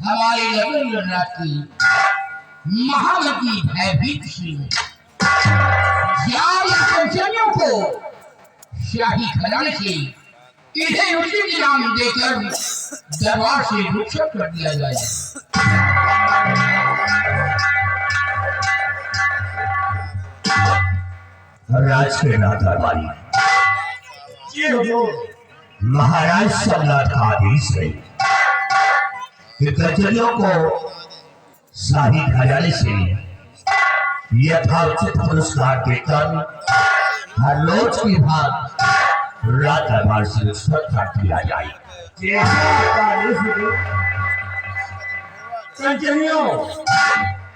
हमारे रविंद्रनाथ की महामती भयभीत सिंह सज्जनों को शाही खजाने से इन्हें उचित इनाम देकर दरबार से रुखसत कर दिया जाए। राज के नाथ दरबारी महाराज सम्राट का आदेश है कि कचरियों को शाही खजाने से यथाउचित पुरस्कार देकर हर रोज की भाग राज दरबार से रुखसत कर दिया जाए।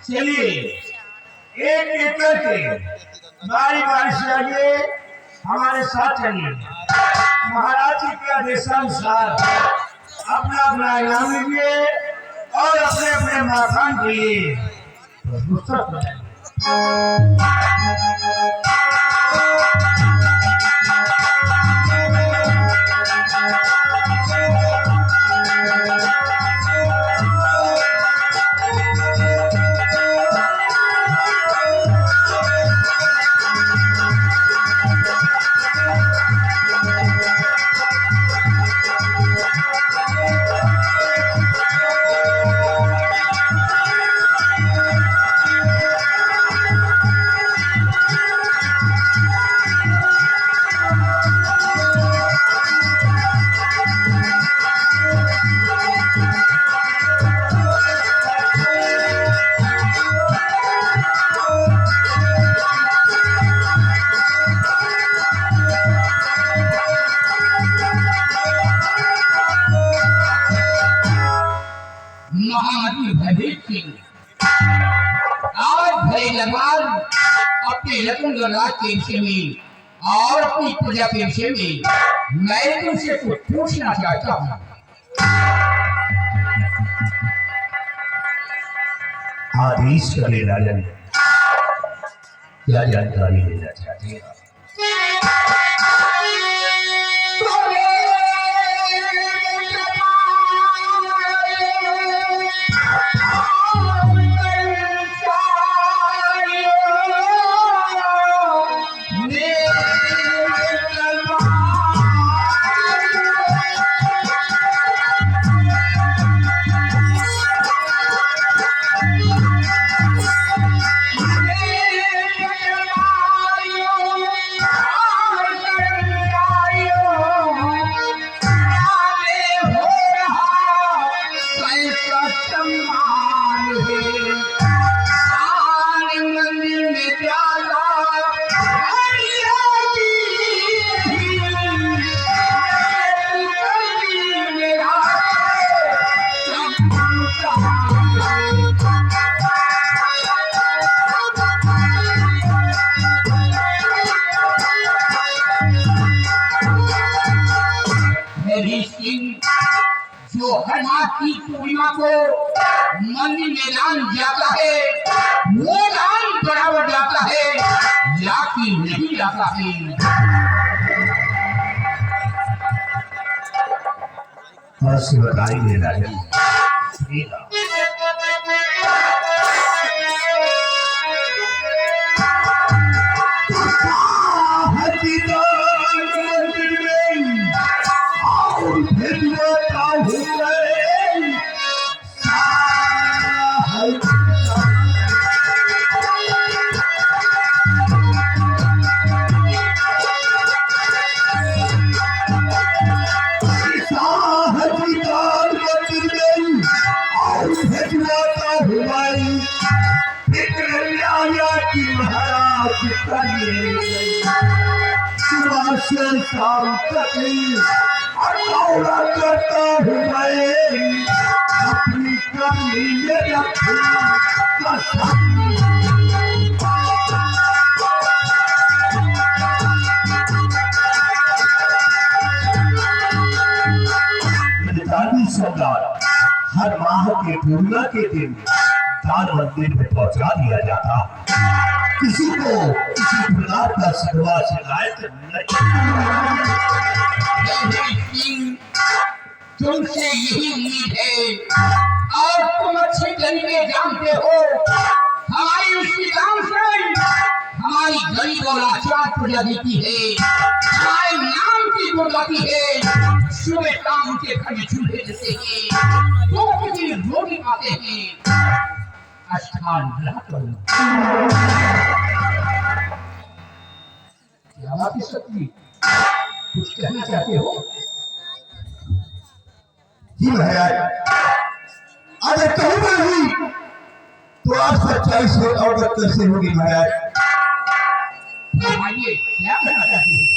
चलिए एक एक करके बारी बारी से आगे हमारे साथ चलिए। महाराज जी के आदेशानुसार अपना अपना इनाम लीजिए और अपने अपने माखान के लिए महामती भयभीत सिंह आज भले दरबार अपने रतनगढ़ के विषय में और अपनी प्रजा के विषय में मैं तुमसे कुछ पूछना चाहता हूँ। आदेश करें राजन, क्या जानकारी लेना चाहते हैं? जो हर माह की पूर्णिमा को मंदिर में दान जाता है वो दान जाता है। बस बताइए राजा सुनिएगा। शाम तक करता हूँ मैं अपनी कमी में सम्राट हर माह के पूर्णिमा के दिन दान मंदिर में पहुंचा दिया जाता। किसी को किसी प्रकार का शिकवा शिकायत नहीं। तुमसे यही उम्मीद है और तुम अच्छे तरीके जानते हो हमारी उसकी काम से हमारी गरीब और लाचार प्रजा देती है, हमारे नाम की गुणवती है। सुबह शाम उनके घर में चूल्हे देते हैं, दो किसी रोटी पाते हैं। अष्टान क्या बात है सत्य, कुछ कहना चाहते हो? जी महाराज, अगर कहूँ नहीं तो आप सच्चाई से अवगत कैसे होगी महाराज? आइए, क्या कहना चाहते हो?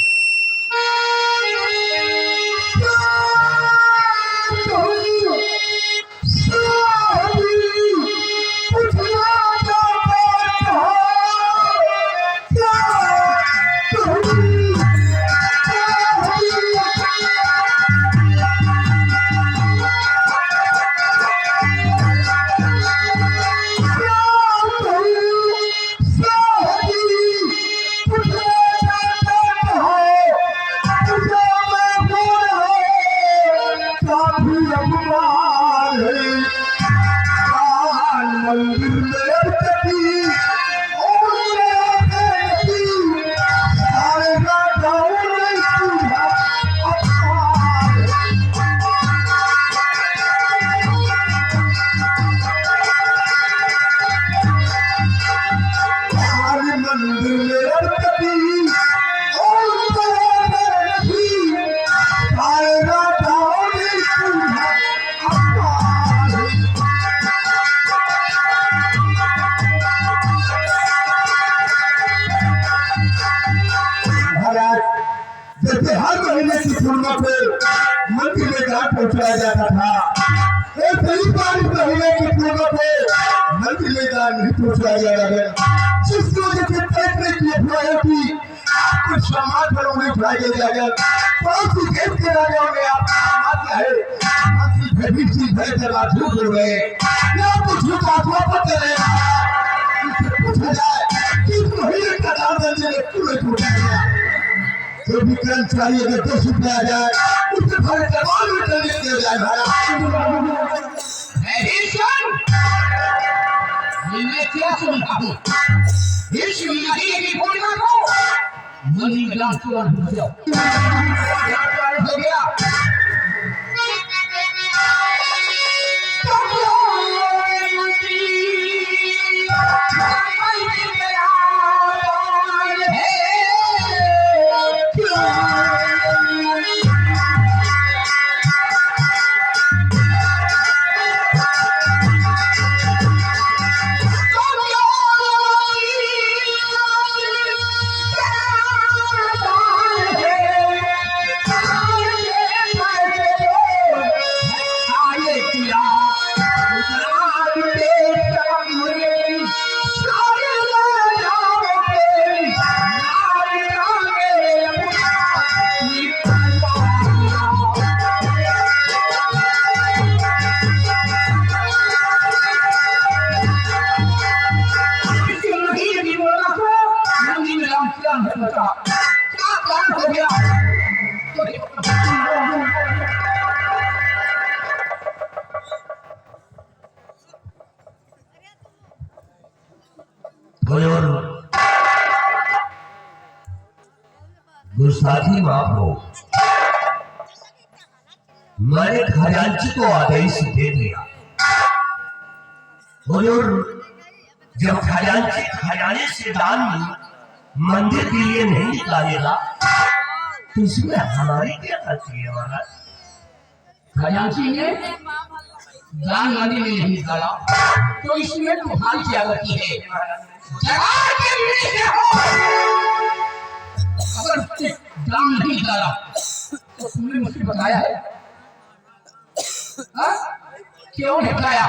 जैसे हर महीने की पूर्णिमा को मंदिर में दान पहुंचाया जाता था, ऐसे ही बारिश महीने की पूर्णिमा को मंदिर में दान नहीं पहुंचाया जाएगा। जिसकी वजह से फैसले की अफवाह थी आपको समाज पर उन्हें उठाया जाएगा। बहुत सी देश के राजाओं ने आपका है आपकी भैया सी भैया झूठ हो गए, आपको झूठ आत्मा पर चलेगा। पूछा जाए कि इस महीने का दान देने में क्यों नहीं पहुंचाया? जो भी कर्मचारी अगर 10 रुपये आ जाए उससे भरे जवान में चले दिया जाए मैं क्या सुनता हूँ इस महीने की पूर्णिमा को मंदिर में दान तुरंत हो गया। हुजूर गुस्ताखी माफ हो, मैंने खजांची को आदेश दे दिया। हुजूर जब खजांची खजाने से दान मंदिर के लिए नहीं निकालेगा तो इसमें हमारी क्या गलती है महाराज? खजांची ने दान मंदिर में नहीं निकाला तो इसमें तुम्हारी क्या गलती है? जवाब के लिए हो। अगर दान नहीं निकाला तो तुमने मुझे बताया है? हाँ? क्यों नहीं बताया?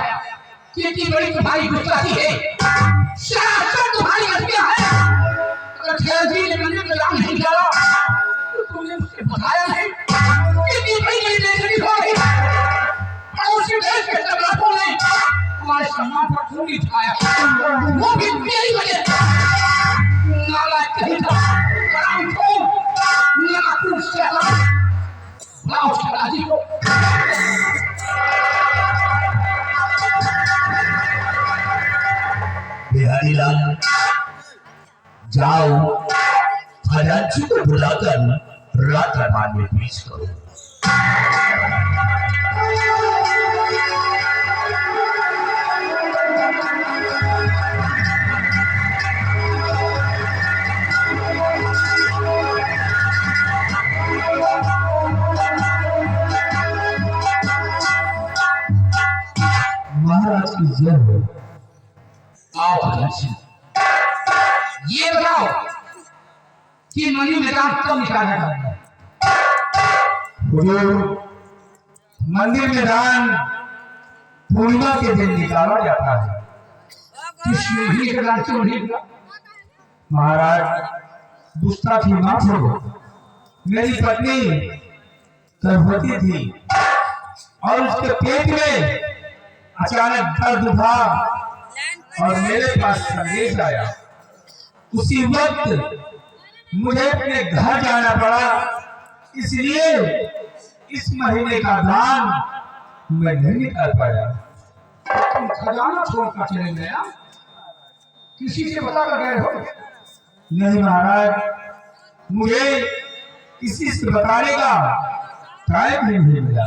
कितनी बड़ी तुम्हारी गुस्ताखी है, शासन तुम्हारी हत्या है। अगर खजांची ने मंदिर में दान नहीं निकाला तो तुमने मुझे बताया नहीं? कितनी बड़ी बेइज्जती हो गई। पड़ोसी देश के सम्राटों ने हमारे सम्मान पर खून उठाया, वो भी तेरी वजह से। नालायक कहीं था, हरामखोर, नाकुल शहर, लाओ खजांची को। बिहारी लाल जाओ खजांची को बुलाकर रात दरबार में पेश करो। महाराज की जय हो। आओ खजांची, ये बताओ कि मनी में दान कब निकाला जाता है? हुजूर मंदिर में दान पूर्णिमा के दिन निकाला जाता है। किस महीने का दान क्यों नहीं निकला? महाराज गुस्ताखी माफ हो, मेरी पत्नी गर्भवती थी और उसके पेट में अचानक दर्द उठा और मेरे पास संदेश आया। उसी वक्त मुझे अपने घर जाना पड़ा, इसलिए इस महीने का दान मैं नहीं निकाल पाया। तुम खजाना छोड़कर चले गया, किसी से बता कर गए हो? नहीं महाराज, मुझे किसी से बताने का टाइम नहीं मिला।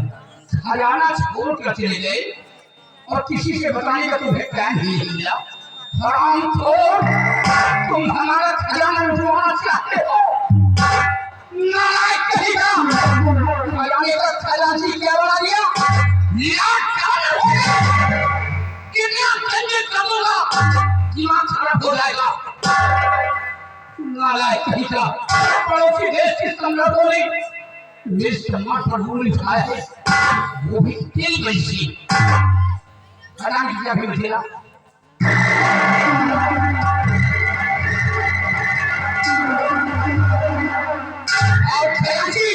खजाना छोड़कर चले गए और किसी से बताने का तुम्हें टाइम ही नहीं मिला। हरामखोर, तुम हमारा खजाना लुटवाना चाहते हो? नालायक कहीं का, खजाने का खजांची क्या बना दिया? लाख खाना हो गया। कितना तंगे करूंगा, दिमाग खराब हो जाएगा। नालायक कहीं का, पड़ोसी देश के सम्राटों ने मेरे सम्मान पर खून उठाया है, वो भी तेरी वजह से। खजांची क्या भी बचेगा? और खजांची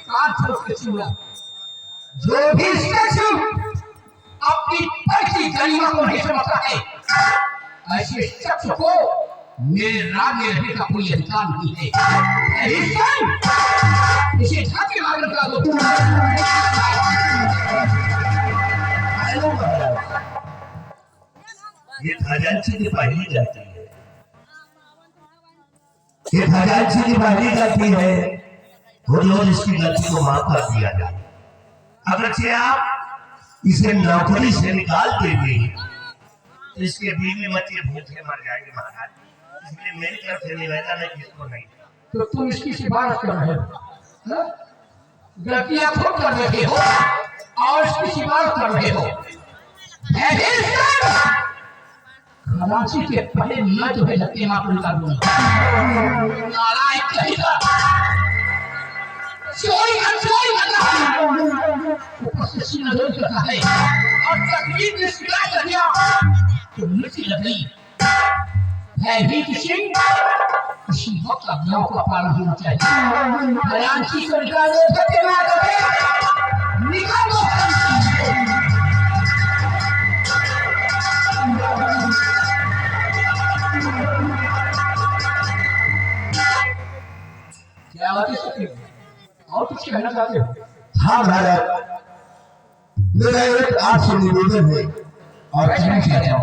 कान ठोक के सुन लो, जो भी शख्स अपनी पक्षी गरिमा को नहीं समझता है, ऐसे शख्स को मेरे राज में रहने का कोई अधिकार नहीं है। इसे झांकी मार निकाल दो। ये खजांची की पहली जाती है, ये खजांची की पहली जाती है। हुजूर इसकी गलती को माफ कर दिया जाए। अगर आप इसे नौकरी से निकाल देंगे तो इसके बीवी बच्चे भूखे मर जाएंगे महाराज। इसलिए मेरी तरफ से निवेदन है कि इसको नहीं। तो तुम इसकी सिफारिश कर रहे हो, गलतियां खुद कर रहे हो और इसकी सिफारिश कर रहे हो। खजांची के पहले मैं तुम्हें धक्के मार निकाल दूंगा। नालायक कहेगा, चोरी करना ऊपर से सीना जोड़ करता है और तकलीफ में शिकायत कर दिया तो मिट्टी लग गई। भयभीत सिंह, इसी वक्त अभियान का पालन होना चाहिए। खजांची को निकालो, धक्के मार करके निकालो। क्या बात है? और कुछ कहना चाहते हो? हाँ महाराज, मेरा एक आपसे निवेदन है और कहना चाहते हो?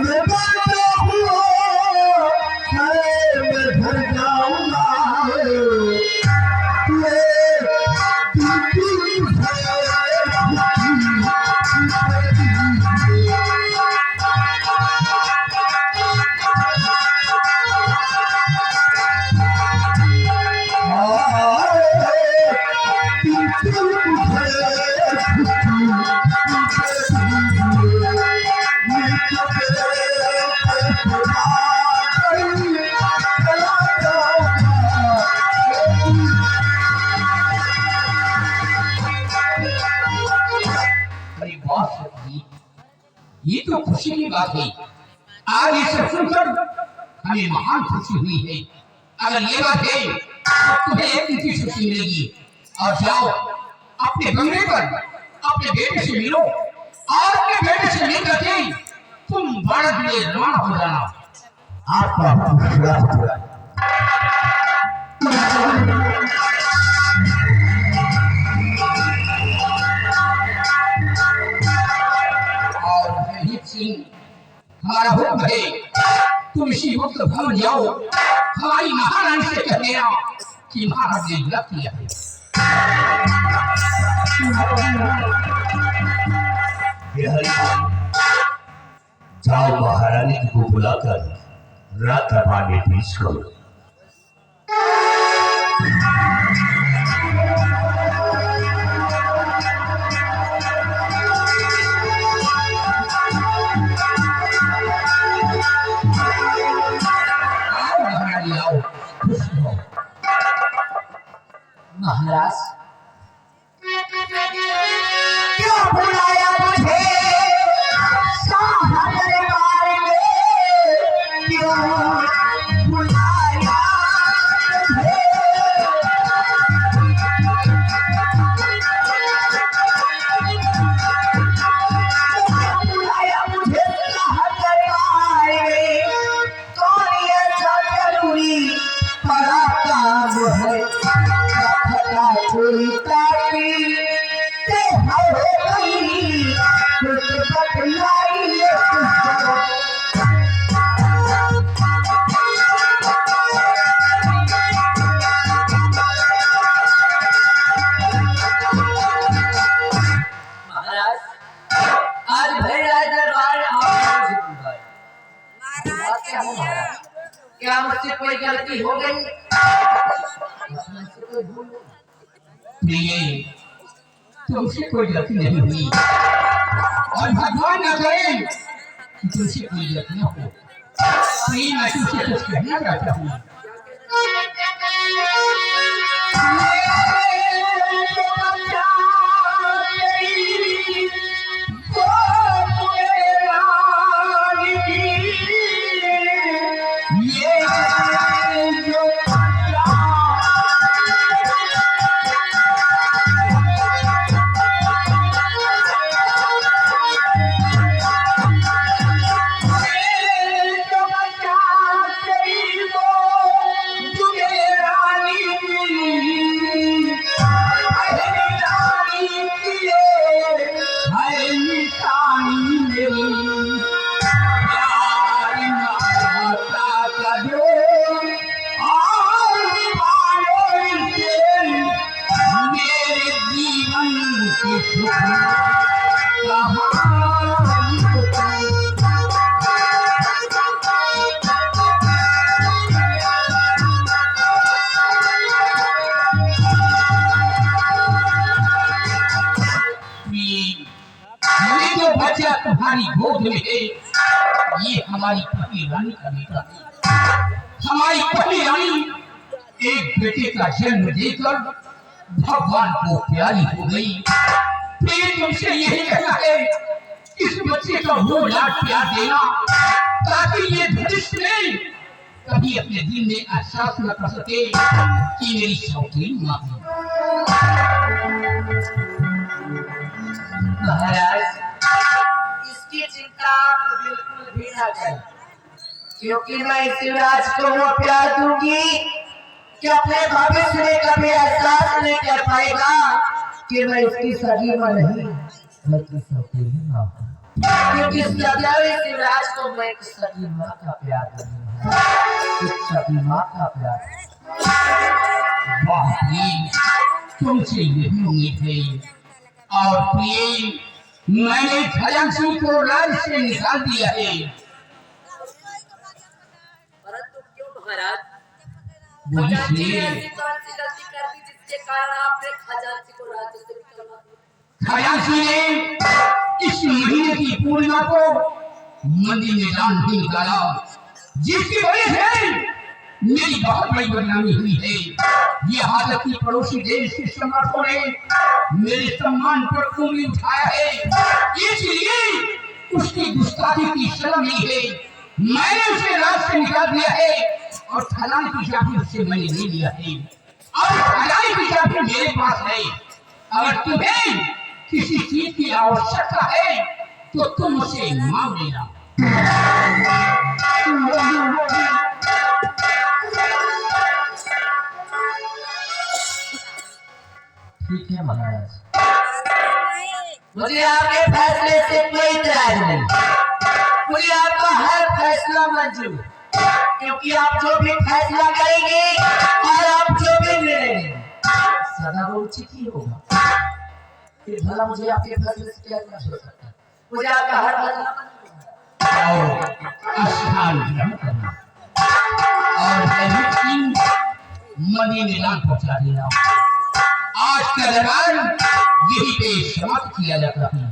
मैं बड़ा हुआ मैं घर जाऊंगा अरे बहुत सही, ये तो खुशी की बात है। आज ये सब सुनकर हमें महान खुशी हुई है। अगर ये बात है तो तुम्हें एक ही खुशी मिलेगी। और जाओ अपने बंगले पर अपने बेटे से मिलो और अपने बेटे से मिलकर के तुम भारत के लिए रवाना हो जाना। आपका और शहीद सिंह हमारा हुक्म है, तुम इसी वक्त भवन जाओ, हमारी महारानी से कह देना कि महाराज ने विदा किया है। जाओ महारानी को बुलाकर रात पानी पेश करो। महाराज क्यों बुलाया मुझे शाह दरबार में, क्यों बुलाया मुझे? क्यों बुलाया मुझे शाह दरबार में? कौन ऐसा जरूरी बड़ा काम है? कोई ताकी ते हो गई कुछ बतलाई महाराज आज भैया दरबार क्या मुझसे कोई गलती हो गई? प्रिय, तुमसे कोई गलती नहीं हुई और भगवान न करे कि तुमसे कोई गलती न हो। प्रिय, मैं तुमसे कुछ कहना चाहता हूँ। तुम्हारी गोद में है, ये हमारी पहली रानी का बेटा है। हमारी पहली रानी एक बेटे का जन्म देकर भगवान को प्यारी हो गई। फिर तुमसे यही कहना है, इस बच्चे का वो लाड प्यार देना ताकि ये भविष्य में कभी अपने दिल में एहसास न कर सके कि मेरी शौकीन माँ है। महाराज इसकी चिंता आप बिल्कुल भी ना करें, क्योंकि मैं इस युवराज को वो प्यार दूंगी कि अपने भविष्य में कभी एहसास नहीं कर पाएगा कि मैं इसकी सगी मां नहीं बल्कि शौकीन मां हूं। क्योंकि सदैव शिवराज को मैं एक सगी माँ का प्यार दूंगा, एक सगी माँ का प्यार। वाह प्रिय, तुमसे यही उम्मीद है। और प्रिय, मैंने खजान सिंह को राज्य से निकाल दिया है। परंतु क्यों महाराज? वही खजांची ने इसलिए, ऐसी कौन सी गलती कर दी जिसके कारण आपने खजांची को राज्य से निकाला? खजान सिंह ने इस महीने की पूर्णिमा को मंदिर में दान नहीं निकाला, जिसकी वजह से मेरी बहुत बड़ी बदनामी हुई है। ये हालत की पड़ोसी देश के सम्राटों ने मेरे सम्मान पर उंगली उठाया है, इसलिए उसकी गुस्ताखी की सजा मिली है। मैंने उसे राज से निकाल दिया है और खजाने की चाबी उससे मैंने ले लिया है। अब खजाने की चाबी मेरे पास है। अगर तुम्हें किसी चीज की आवश्यकता है तो तुम उसे मांग लेना। ठीक है महाराज, मुझे आपके फैसले से कोई इतराज नहीं। मुझे आपका हर फैसला मंजूर, क्योंकि आप जो भी फैसला करेंगे और आप जो भी निर्णय लेंगे सदा वो उचित ही होगा। फिर भला मुझे आपके फैसले से क्या हो सकता है? मुझे आपका हर फैसला मंजूर है। और स्नान ग्रहण करना और दैनिक मदीने दान पहुंचा देना। आज का दरबार यही पे समाप्त किया जाता है।